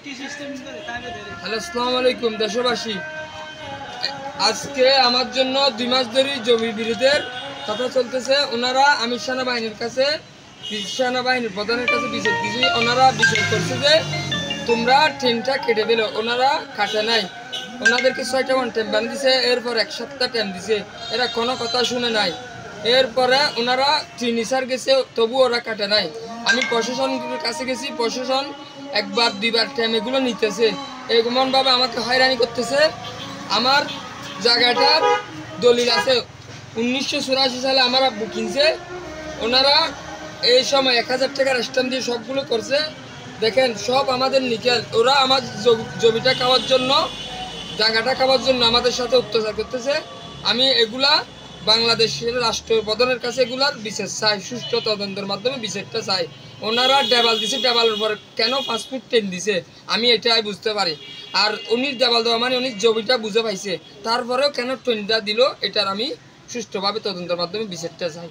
Hello, আসসালামু আলাইকুম দেশবাসী। আজকে আমার জন্য 2 মাস ধরে জমি বিরোধের কথা চলতেছে। ওনারা আমি সেনাবাহিনীর কাছে, সেনাবাহিনীর প্রধানের কাছে বিচার দিয়েছি। ওনারা বিচার করছে যে তোমরা ট্রেনটা কেটে দিলো। ওনারা কাটে নাই। ওনাদেরকে 6টা টাইম বানিয়ে দিছে, এরপর 1 সপ্তাহ টাইম দিছে। এরা কোনো কথা শুনে নাই। এরপরে ওনারা ট্রিনিসার গেছে, তবু ওরা কাটে নাই। আমি প্রশাসনের কাছে গেছি, প্রশাসন একবার 2বার টাইম এগুলো নিতেছে। এমনভাবে আমাকে হয়রানি করতেছে। আমার জায়গাটার দলিল আছে, 1984 সালে আমার আব্বু কিনছে। ওনারা এই সময় 1000 টাকার স্ট্যাম্প দিয়ে সবগুলো করছে। দেখেন, সব আমাদের নিকেল। ওরা আমার জমিটা খাওয়ার জন্য, জায়গাটা খাওয়ার জন্য আমাদের সাথে অত্যাচার করতেছে। আমি এগুলা বাংলাদেশের রাষ্ট্রপ্রধানের কাছে এগুলার বিচার চাই, সুষ্ঠু তদন্তের মাধ্যমে বিচারটা চাই। ওনারা ডেবাল দিছে, ডেবালের পরে কেন 5 ফুট ট্রেন দিছে আমি এটাই বুঝতে পারি। আর উনি ডেবাল দেওয়া মানে উনি জমিটা বুঝে পাইছে, তারপরেও কেন ট্রেনটা দিল, এটার আমি সুষ্ঠুভাবে তদন্তের মাধ্যমে বিচারটা চাই।